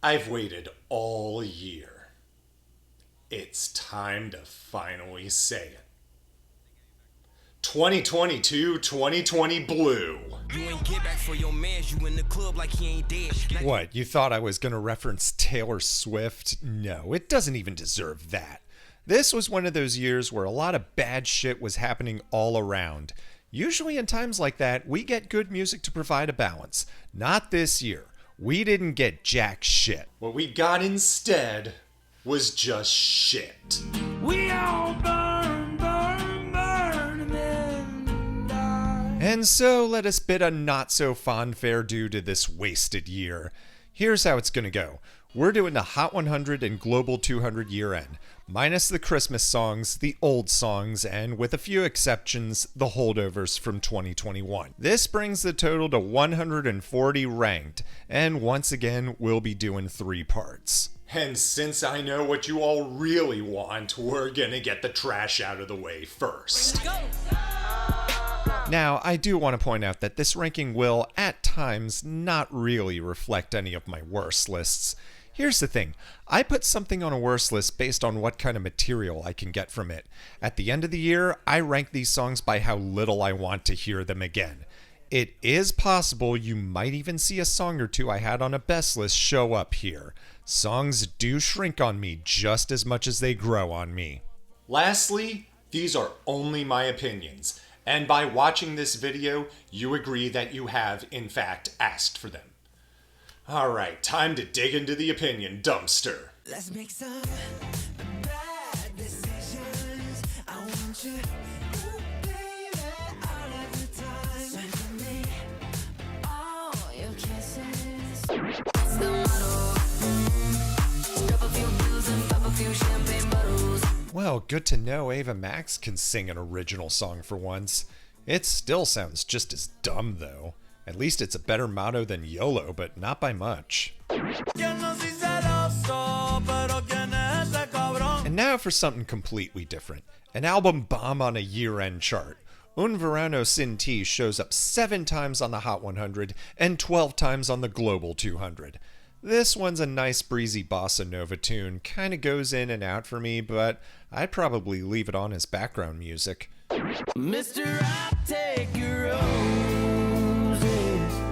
I've waited all year. It's time to finally say it. 2022-2020 Blue. You ain't get back for your mans, you in the club like he ain't dead. What, you thought I was going to reference Taylor Swift? No, it doesn't even deserve that. This was one of those years where a lot of bad shit was happening all around. Usually in times like that, we get good music to provide a balance. Not this year. We didn't get jack shit. What we got instead was just shit. We all burn, burn, burn, and then die. And so let us bid a not so fond fair due to this wasted year. Here's how it's gonna go. We're doing the Hot 100 and Global 200 year end, minus the Christmas songs, the old songs, and with a few exceptions, the holdovers from 2021. This brings the total to 140 ranked, and once again, we'll be doing 3 parts. And since I know what you all really want, we're gonna get the trash out of the way first. Now, I do want to point out that this ranking will, at times, not really reflect any of my worst lists. Here's the thing, I put something on a worst list based on what kind of material I can get from it. At the end of the year, I rank these songs by how little I want to hear them again. It is possible you might even see a song or two I had on a best list show up here. Songs do shrink on me just as much as they grow on me. Lastly, these are only my opinions, and by watching this video, you agree that you have, in fact, asked for them. Alright, time to dig into the opinion dumpster. Let's make some bad decisions. I want you, baby, all of the time. Send to me all your kisses. It's the motto. Drop a few blues and pop a few champagne bottles. Well, good to know Ava Max can sing an original song for once. It still sounds just as dumb, though. At least it's a better motto than YOLO, but not by much. And now for something completely different. An album bomb on a year-end chart. Un Verano Sin Ti shows up 7 times on the Hot 100 and 12 times on the Global 200. This one's a nice breezy bossa nova tune, kinda goes in and out for me, but I'd probably leave it on as background music. Mr. I'll take your roses.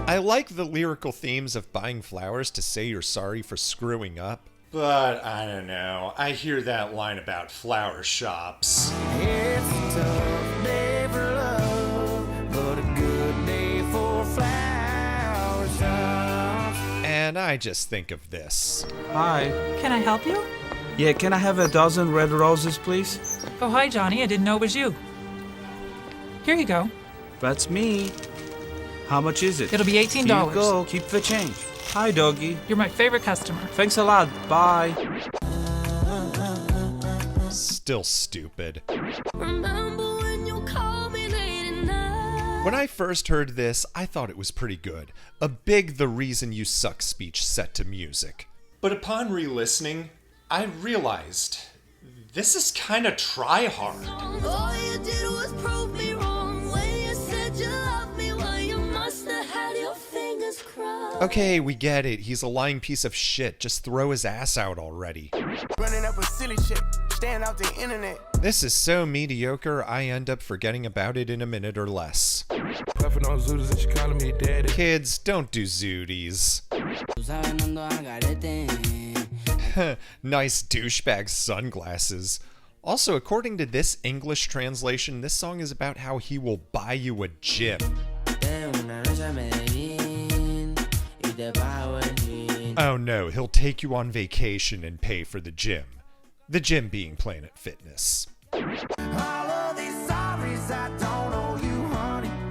I like the lyrical themes of buying flowers to say you're sorry for screwing up. But I don't know, I hear that line about flower shops. It's a tough day for love, but a good day for flower shops. And I just think of this. Hi. Can I help you? Yeah, can I have a dozen red roses, please? Oh, hi, Johnny. I didn't know it was you. Here you go. That's me. How much is it? It'll be $18. Here you go. Keep the change. Hi, doggy. You're my favorite customer. Thanks a lot. Bye. Still stupid. Remember when you called me late at night? When I first heard this, I thought it was pretty good. A big "the reason you suck" speech set to music. But upon re-listening, I realized this is kinda try-hard. All you did was prove me wrong when you said you loved me. Well, you must have had your fingers crossed. Okay, we get it. He's a lying piece of shit. Just throw his ass out already. Running up a silly shit, staying out the internet. This is so mediocre, I end up forgetting about it in a minute or less. Puffing on Zooters and she calling me daddy. Kids, don't do zooties. Nice douchebag sunglasses. Also, according to this English translation, this song is about how he will buy you a gym. Oh no, he'll take you on vacation and pay for the gym. The gym being Planet Fitness.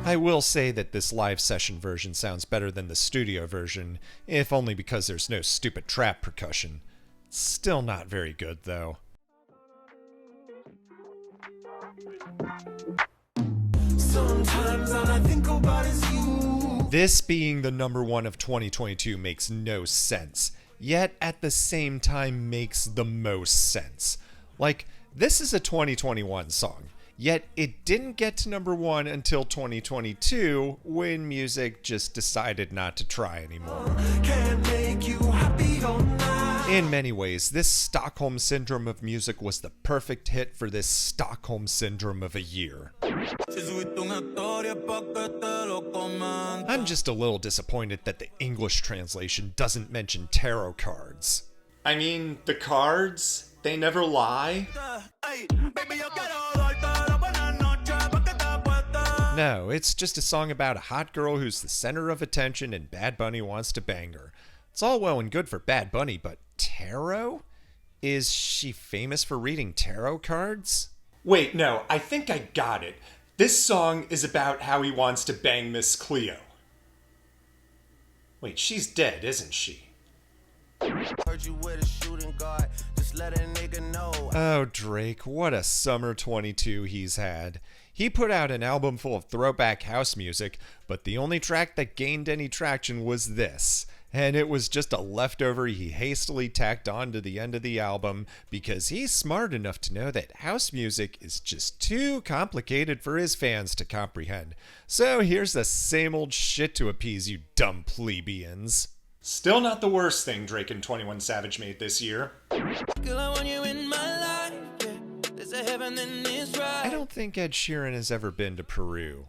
I will say that this live session version sounds better than the studio version, if only because there's no stupid trap percussion. Still not very good, though. Sometimes all I think about is you. This being the number 1 of 2022 makes no sense, yet at the same time makes the most sense. Like, this is a 2021 song, yet it didn't get to number 1 until 2022 when music just decided not to try anymore. Can't make you happy on In many ways, this Stockholm Syndrome of music was the perfect hit for this Stockholm Syndrome of a year. I'm just a little disappointed that the English translation doesn't mention tarot cards. I mean, the cards, they never lie. No, it's just a song about a hot girl who's the center of attention and Bad Bunny wants to bang her. It's all well and good for Bad Bunny, but tarot? Is she famous for reading tarot cards? Wait, no, I think I got it. This song is about how he wants to bang Miss Cleo. Wait, she's dead, isn't she? Oh, Drake, what a summer 22 he's had. He put out an album full of throwback house music, but the only track that gained any traction was this. And it was just a leftover he hastily tacked on to the end of the album because he's smart enough to know that house music is just too complicated for his fans to comprehend. So here's the same old shit to appease you dumb plebeians. Still not the worst thing Drake and 21 Savage made this year. I don't think Ed Sheeran has ever been to Peru.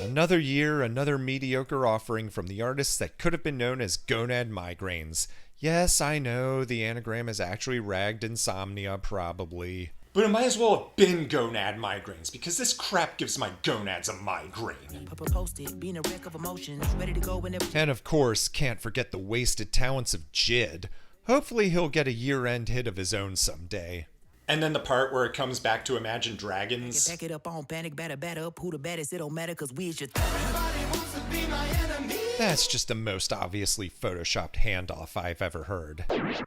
Another year, another mediocre offering from the artists that could have been known as gonad migraines. Yes, I know, the anagram is actually ragged insomnia, probably. But it might as well have been gonad migraines, because this crap gives my gonads a migraine. And of course, can't forget the wasted talents of Jid. Hopefully he'll get a year-end hit of his own someday. And then the part where it comes back to Imagine Dragons. Back it up on panic, batter up. Who the baddest? It don't matter, cause we is your That's just the most obviously photoshopped handoff I've ever heard.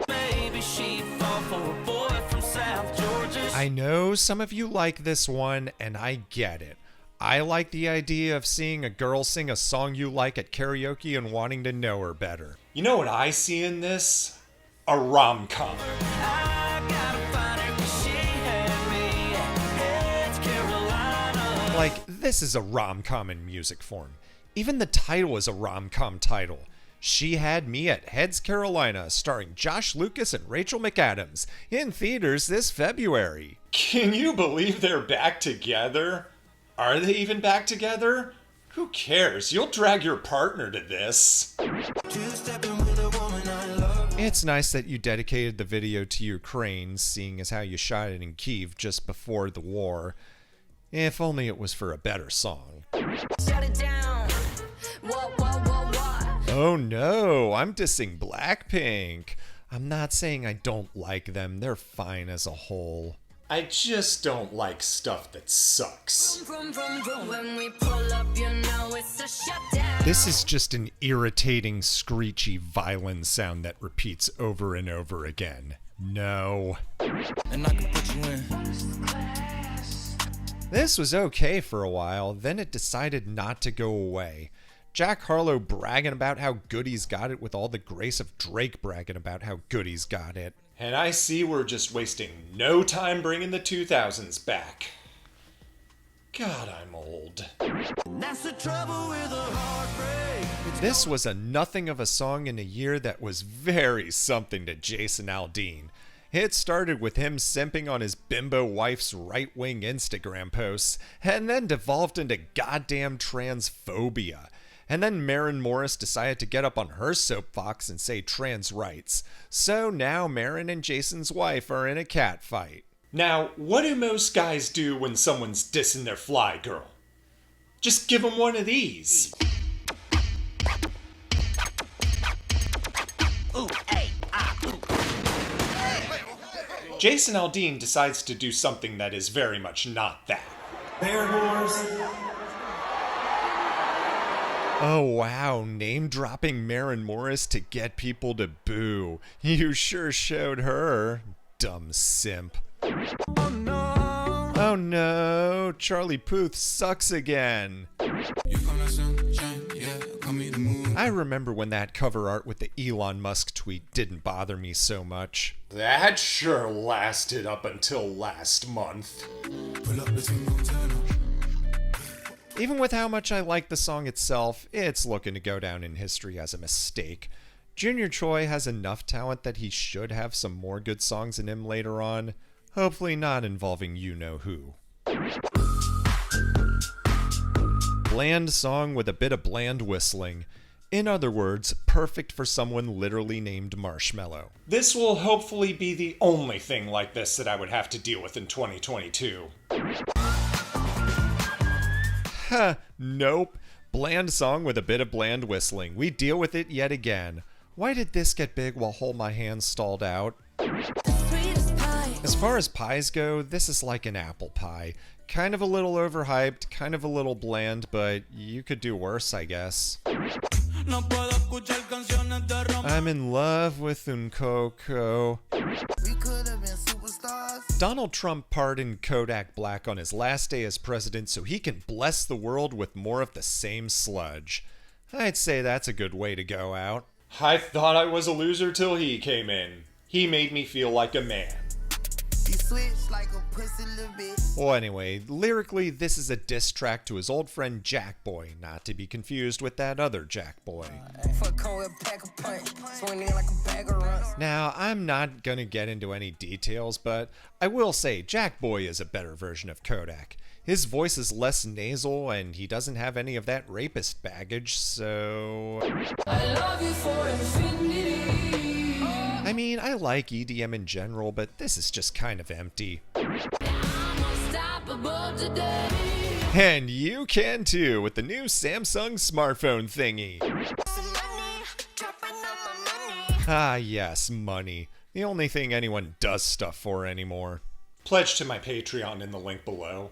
Maybe she fall for a boy from South Georgia. I know some of you like this one, and I get it. I like the idea of seeing a girl sing a song you like at karaoke and wanting to know her better. You know what I see in this? A rom-com. Like, this is a rom-com in music form. Even the title is a rom-com title. She Had Me at Heads Carolina, starring Josh Lucas and Rachel McAdams, in theaters this February. Can you believe they're back together? Are they even back together? Who cares? You'll drag your partner to this. It's nice that you dedicated the video to Ukraine, seeing as how you shot it in Kyiv just before the war. If only it was for a better song. Shut it down. What? Oh no, I'm dissing Blackpink. I'm not saying I don't like them, they're fine as a whole. I just don't like stuff that sucks. Vroom, when we pull up, you know it's a shutdown. This is just an irritating, screechy violin sound that repeats over and over again. No. And I can put you in. This was okay for a while, then it decided not to go away. Jack Harlow bragging about how good he's got it with all the grace of Drake bragging about how good he's got it. And I see we're just wasting no time bringing the 2000s back. God, I'm old. That's the trouble with a heartbreak. This was a nothing of a song in a year that was very something to Jason Aldean. It started with him simping on his bimbo wife's right-wing Instagram posts, and then devolved into goddamn transphobia. And then Maren Morris decided to get up on her soapbox and say trans rights. So now Maren and Jason's wife are in a catfight. Now, what do most guys do when someone's dissing their fly girl? Just give them one of these. Ooh, hey, Jason Aldean decides to do something that is very much not that. Bear whores. Oh wow, name-dropping Maren Morris to get people to boo. You sure showed her, dumb simp. oh no. Oh no, Charlie Puth sucks again. I remember when that cover art with the Elon Musk tweet didn't bother me so much. That sure lasted up until last month. Even with how much I like the song itself, it's looking to go down in history as a mistake. Junior Choi has enough talent that he should have some more good songs in him later on, hopefully not involving you-know-who. Bland song with a bit of bland whistling. In other words, perfect for someone literally named Marshmallow. This will hopefully be the only thing like this that I would have to deal with in 2022. Nope. Bland song with a bit of bland whistling. We deal with it yet again. Why did this get big while Hold My Hand stalled out? As far as pies go, this is like an apple pie. Kind of a little overhyped, kind of a little bland, but you could do worse, I guess. I'm in love with un coco. Donald Trump pardoned Kodak Black on his last day as president so he can bless the world with more of the same sludge. I'd say that's a good way to go out. I thought I was a loser till he came in. He made me feel like a man. Well, anyway, lyrically, this is a diss track to his old friend Jack Boy, not to be confused with that other Jack Boy. Now, I'm not gonna get into any details, but I will say Jack Boy is a better version of Kodak. His voice is less nasal, and he doesn't have any of that rapist baggage, so... I mean, I like EDM in general, but this is just kind of empty. And you can too, with the new Samsung smartphone thingy. Ah yes, money. The only thing anyone does stuff for anymore. Pledge to my Patreon in the link below.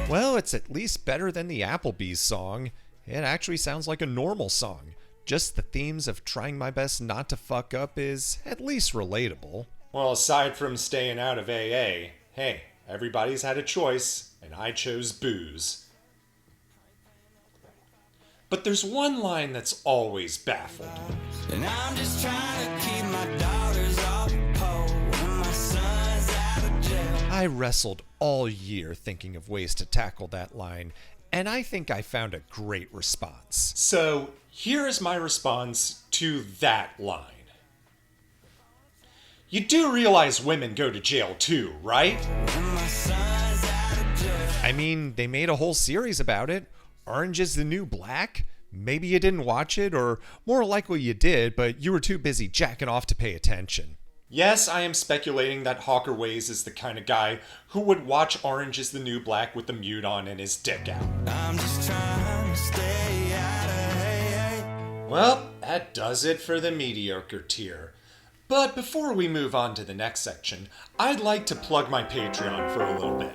Well, it's at least better than the Applebee's song. It actually sounds like a normal song. Just the themes of trying my best not to fuck up is at least relatable. Well, aside from staying out of AA, hey, everybody's had a choice, and I chose booze. But there's one line that's always baffled me. And I'm just trying to keep my daughters off the pole and my son's out of jail. I wrestled all year thinking of ways to tackle that line, and I think I found a great response. So, here is my response to that line. You do realize women go to jail too, right? I mean, they made a whole series about it. Orange is the New Black? Maybe you didn't watch it, or more likely you did, but you were too busy jacking off to pay attention. Yes, I am speculating that Hawker Ways is the kind of guy who would watch Orange is the New Black with the mute on and his dick out. I'm just trying to stay out of hey. Well, that does it for the mediocre tier. But before we move on to the next section, I'd like to plug my Patreon for a little bit.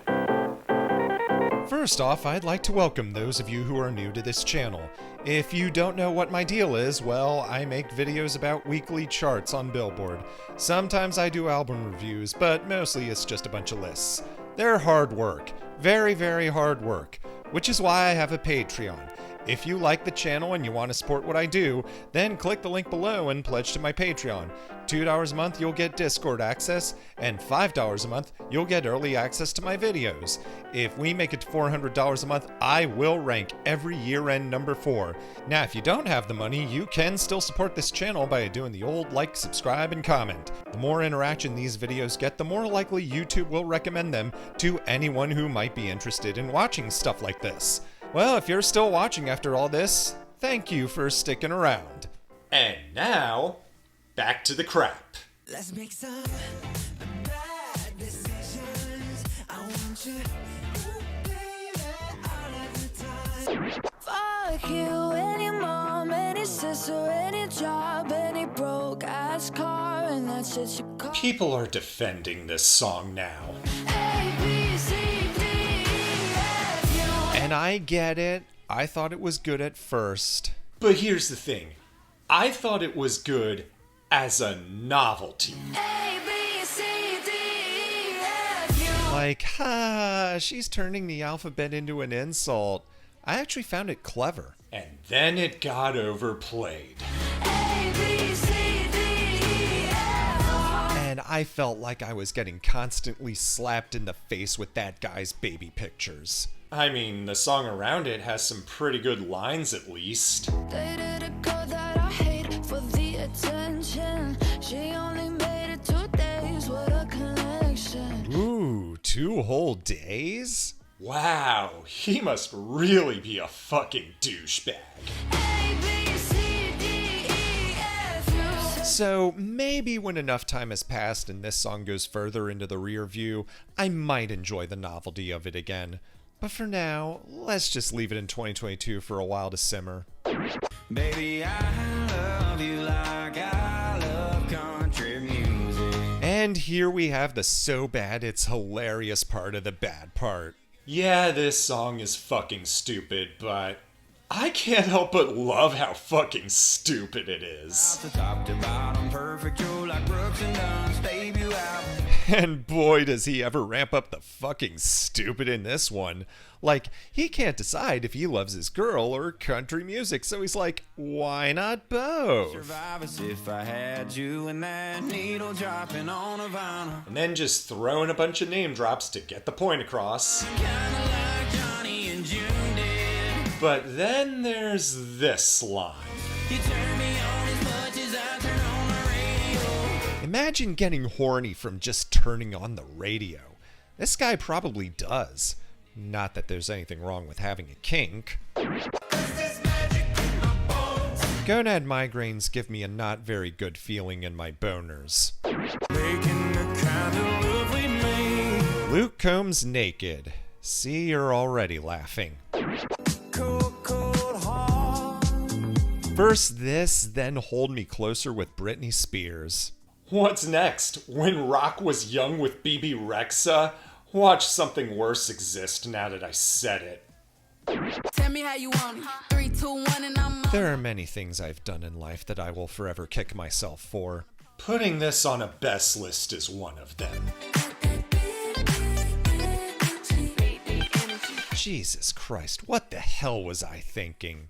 First off, I'd like to welcome those of you who are new to this channel. If you don't know what my deal is, well, I make videos about weekly charts on Billboard. Sometimes I do album reviews, but mostly it's just a bunch of lists. They're hard work. Very, very hard work. Which is why I have a Patreon. If you like the channel and you want to support what I do, then click the link below and pledge to my Patreon. $2 a month, you'll get Discord access, and $5 a month, you'll get early access to my videos. If we make it to $400 a month, I will rank every year-end number 4. Now, if you don't have the money, you can still support this channel by doing the old like, subscribe, and comment. The more interaction these videos get, the more likely YouTube will recommend them to anyone who might be interested in watching stuff like this. Well, if you're still watching after all this, thank you for sticking around. And now, back to the crap. Let's make some bad decisions. I want you, ooh, baby, all of the time. Fuck you, any mom, any sister, any job, any broke ass car, and that's just your car. People are defending this song now. A, B, C, D, E, F, U. And I get it. I thought it was good at first. But here's the thing. I thought it was good as a novelty. A, B, C, D, E, F, U. Like, ha, she's turning the alphabet into an insult. I actually found it clever. And then it got overplayed. A, B, C, D, E, F, And I felt like I was getting constantly slapped in the face with that guy's baby pictures. I mean, the song around it has some pretty good lines at least. Dated a girl that I hate for the attention. She only made it 2 days, what a connection. Ooh, 2 whole days? Wow, he must really be a fucking douchebag. A, B, C, D, E, F, U. So maybe when enough time has passed and this song goes further into the rear view, I might enjoy the novelty of it again. But for now, let's just leave it in 2022 for a while to simmer. Baby, I love you like I love country music. And here we have the so bad it's hilarious part of the bad part. Yeah, this song is fucking stupid, but I can't help but love how fucking stupid it is. The top to bottom, perfect, you're like Brooks and Dunn's debut album. And boy, does he ever ramp up the fucking stupid in this one. Like, he can't decide if he loves his girl or country music, so he's like, why not both? Survive as if I had you and that needle dropping on a vinyl. And then just throwing a bunch of name drops to get the point across. Kinda like Johnny and June did. But then there's this line. You turn me on as much as I turn on the radio. Imagine getting horny from just turning on the radio. This guy probably does. Not that there's anything wrong with having a kink. Gonad migraines give me a not very good feeling in my boners. Making the kind of love we made. Luke Combs naked. See, you're already laughing. Cold, cold heart. First this, then Hold Me Closer with Britney Spears. What's next? When Rock Was Young with BB Rexa? Watch something worse exist now that I said it. Tell me how you want it. 3, 2, 1, and I'm on. There are many things I've done in life that I will forever kick myself for. Putting this on a best list is one of them. Jesus Christ, what the hell was I thinking?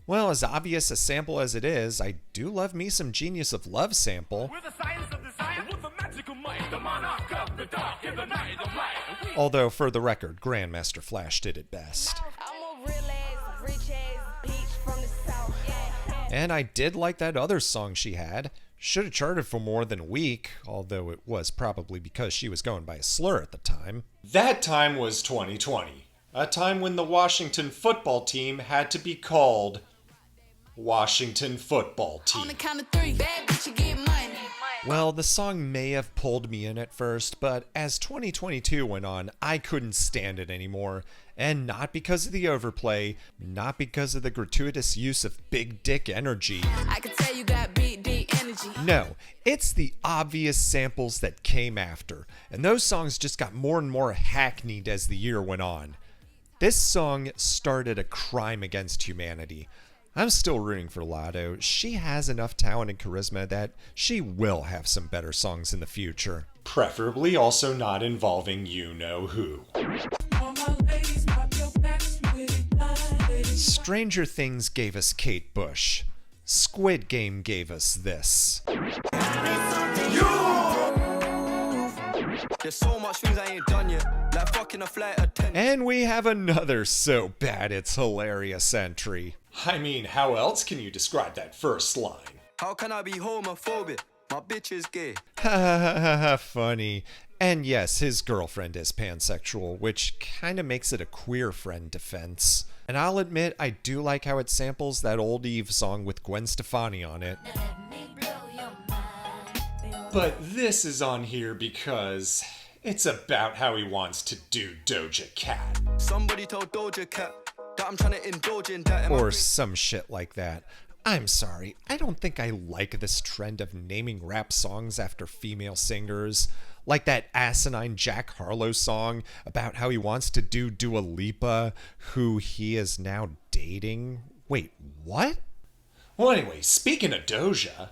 Well, as obvious a sample as it is, I do love me some Genius of Love sample. With the science of desire, with the magical might, the monarch of the dark in the night of light. Although, for the record, Grandmaster Flash did it best. I'm a real ass, rich ass bitch from the south. Yeah. And I did like that other song she had. Should have charted for more than a week, although it was probably because she was going by a slur at the time. That time was 2020. A time when the Washington football team had to be called Washington Football On the Team. count of 3, bad bitch, you get money. Well, the song may have pulled me in at first, but as 2022 went on, I couldn't stand it anymore. And not because of the overplay, not because of the gratuitous use of big dick energy. I can tell you got big D energy. No, it's the obvious samples that came after, and those songs just got more and more hackneyed as the year went on. This song started a crime against humanity. I'm still rooting for Lotto. She has enough talent and charisma that she will have some better songs in the future. Preferably also not involving you-know-who. Stranger Things gave us Kate Bush. Squid Game gave us this. There's so much things I ain't done yet. Like fucking a flight attendant. And we have another so bad it's hilarious entry. I mean, how else can you describe that first line? How can I be homophobic? My bitch is gay. Ha ha ha ha ha, funny. And yes, his girlfriend is pansexual, which kinda makes it a queer friend defense. And I'll admit, I do like how it samples that old Eve song with Gwen Stefani on it. But this is on here because it's about how he wants to do Doja Cat. Somebody told Doja Cat that I'm trying to indulge in that. Or some shit like that. I'm sorry, I don't think I like this trend of naming rap songs after female singers. Like that asinine Jack Harlow song about how he wants to do Dua Lipa, who he is now dating. Wait, what? Well, anyway, speaking of Doja,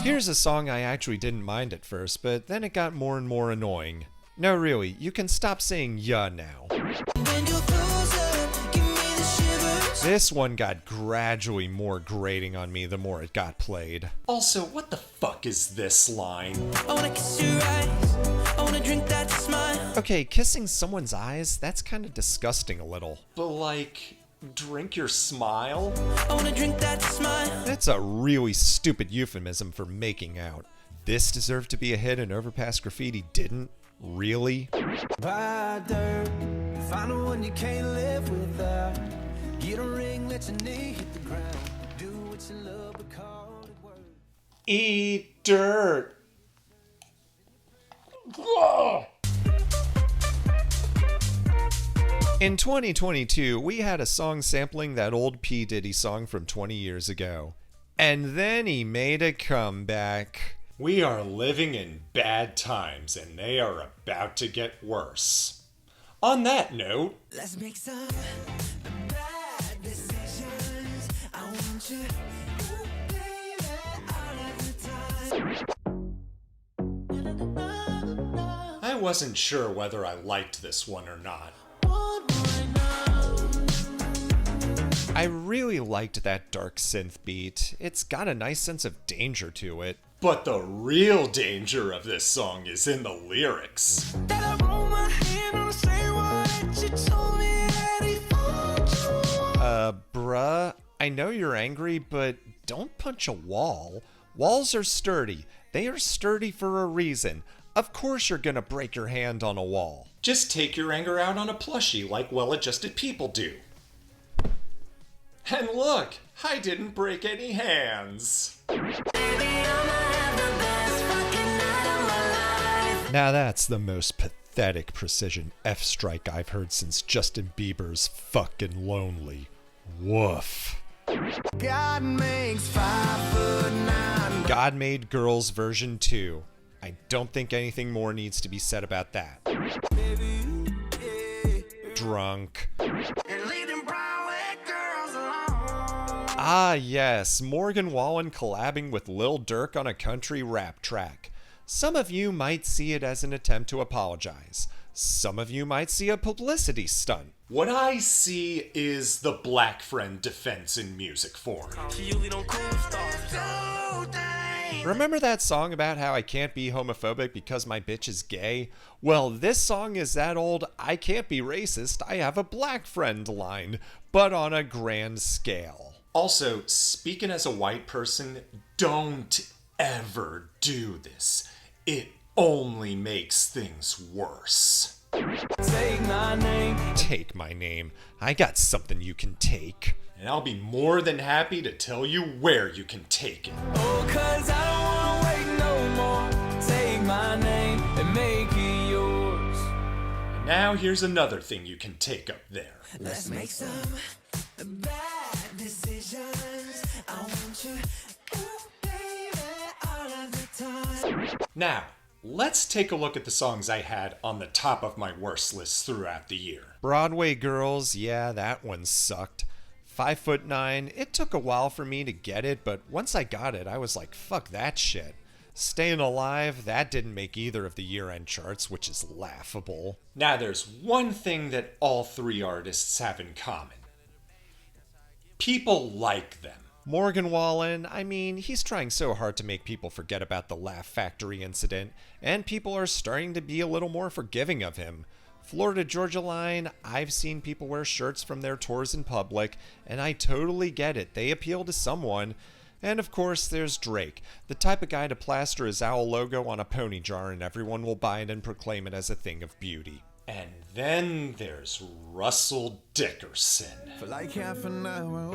here's a song I actually didn't mind at first, but then it got more and more annoying. No, really, you can stop saying "yeah" now. When you're closer, give me the shivers. This one got gradually more grating on me the more it got played. Also, what the fuck is this line? I wanna kiss your eyes, I wanna drink that smile. Okay, kissing someone's eyes, that's kind of disgusting a little. But like, drink your smile? I wanna drink that smile. That's a really stupid euphemism for making out. This deserved to be a hit and Overpass Graffiti didn't? Really? Buy dirt, find the one you can't live without. Get a ring, let your knee hit the ground. Do what you love, but call it work. Eat dirt. In 2022, we had a song sampling that old P. Diddy song from 20 years ago. And then he made a comeback. We are living in bad times, and they are about to get worse. On that note, Let's make some bad decisions. I want you, ooh, baby, all of the time. I wasn't sure whether I liked this one or not. I really liked that dark synth beat. It's got a nice sense of danger to it. But the real danger of this song is in the lyrics. That I roll my hand on the same one that you told me that he found you. Bruh, I know you're angry, but don't punch a wall. Walls are sturdy. They are sturdy for a reason. Of course you're gonna break your hand on a wall. Just take your anger out on a plushie like well-adjusted people do. And look, I didn't break any hands. Now that's the most pathetic precision F strike I've heard since Justin Bieber's Fucking Lonely. Woof. God makes 5'9". God Made Girls version 2. I don't think anything more needs to be said about that. Drunk. And lead them Broadway girls alone. Ah yes, Morgan Wallen collabing with Lil Durk on a country rap track. Some of you might see it as an attempt to apologize. Some of you might see a publicity stunt. What I see is the black friend defense in music form. She usually don't cool stars. Remember that song about how I can't be homophobic because my bitch is gay? Well, this song is that old I can't be racist, I have a black friend line, but on a grand scale. Also, speaking as a white person, don't ever do this. It only makes things worse. Take my name. Take my name. I got something you can take. And I'll be more than happy to tell you where you can take it. Oh, 'cause I don't wanna wait no more. Take my name and make it yours. And now here's another thing you can take up there. Let's make some bad decisions. I want you, ooh, baby, all of the time. Now, let's take a look at the songs I had on the top of my worst list throughout the year. Broadway Girls, yeah, that one sucked. 5'9", it took a while for me to get it, but once I got it, I was like, fuck that shit. Staying Alive, that didn't make either of the year-end charts, which is laughable. Now there's one thing that all three artists have in common. People like them. Morgan Wallen, I mean, he's trying so hard to make people forget about the Laugh Factory incident, and people are starting to be a little more forgiving of him. Florida Georgia Line, I've seen people wear shirts from their tours in public, and I totally get it. They appeal to someone. And of course, there's Drake, the type of guy to plaster his owl logo on a pony jar and everyone will buy it and proclaim it as a thing of beauty. And then there's Russell Dickerson. For like half an hour.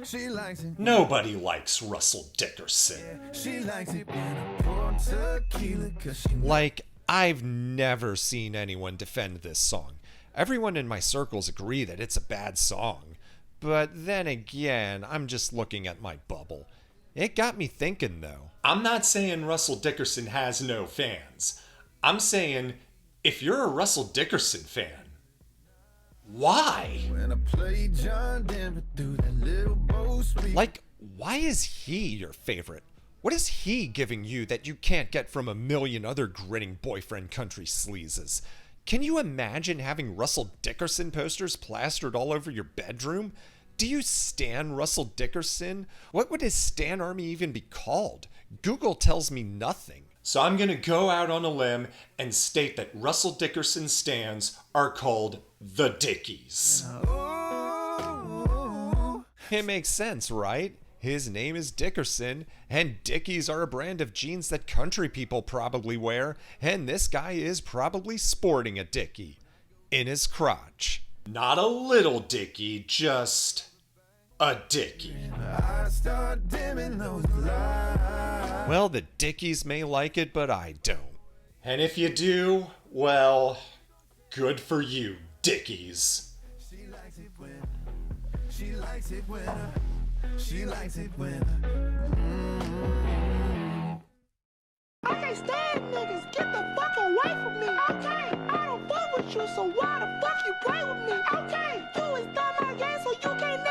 She likes it. Nobody likes Russell Dickerson. She likes it when I pour tequila 'cause she Like, I've never seen anyone defend this song. Everyone in my circles agree that it's a bad song. But then again, I'm just looking at my bubble. It got me thinking, though. I'm not saying Russell Dickerson has no fans. I'm saying, if you're a Russell Dickerson fan, why? when I play John Denver through that little bow speed. Like, why is he your favorite? What is he giving you that you can't get from a million other grinning boyfriend country sleazes? Can you imagine having Russell Dickerson posters plastered all over your bedroom? Do you stan Russell Dickerson? What would his stan army even be called? Google tells me nothing. So I'm gonna go out on a limb and state that Russell Dickerson stans are called the Dickies. It makes sense, right? His name is Dickerson, and Dickies are a brand of jeans that country people probably wear, and this guy is probably sporting a Dickie in his crotch. Not a little Dickie, just a Dickie. I start dimming those lights. Well, the Dickies may like it, but I don't. And if you do, well, good for you, Dickies. She likes it when, she likes it when, she likes it when. I can't stand niggas. Get the fuck away from me. Okay, I don't fuck with you, so why the fuck you play with me? Okay, you is dumb, I guess, so you can't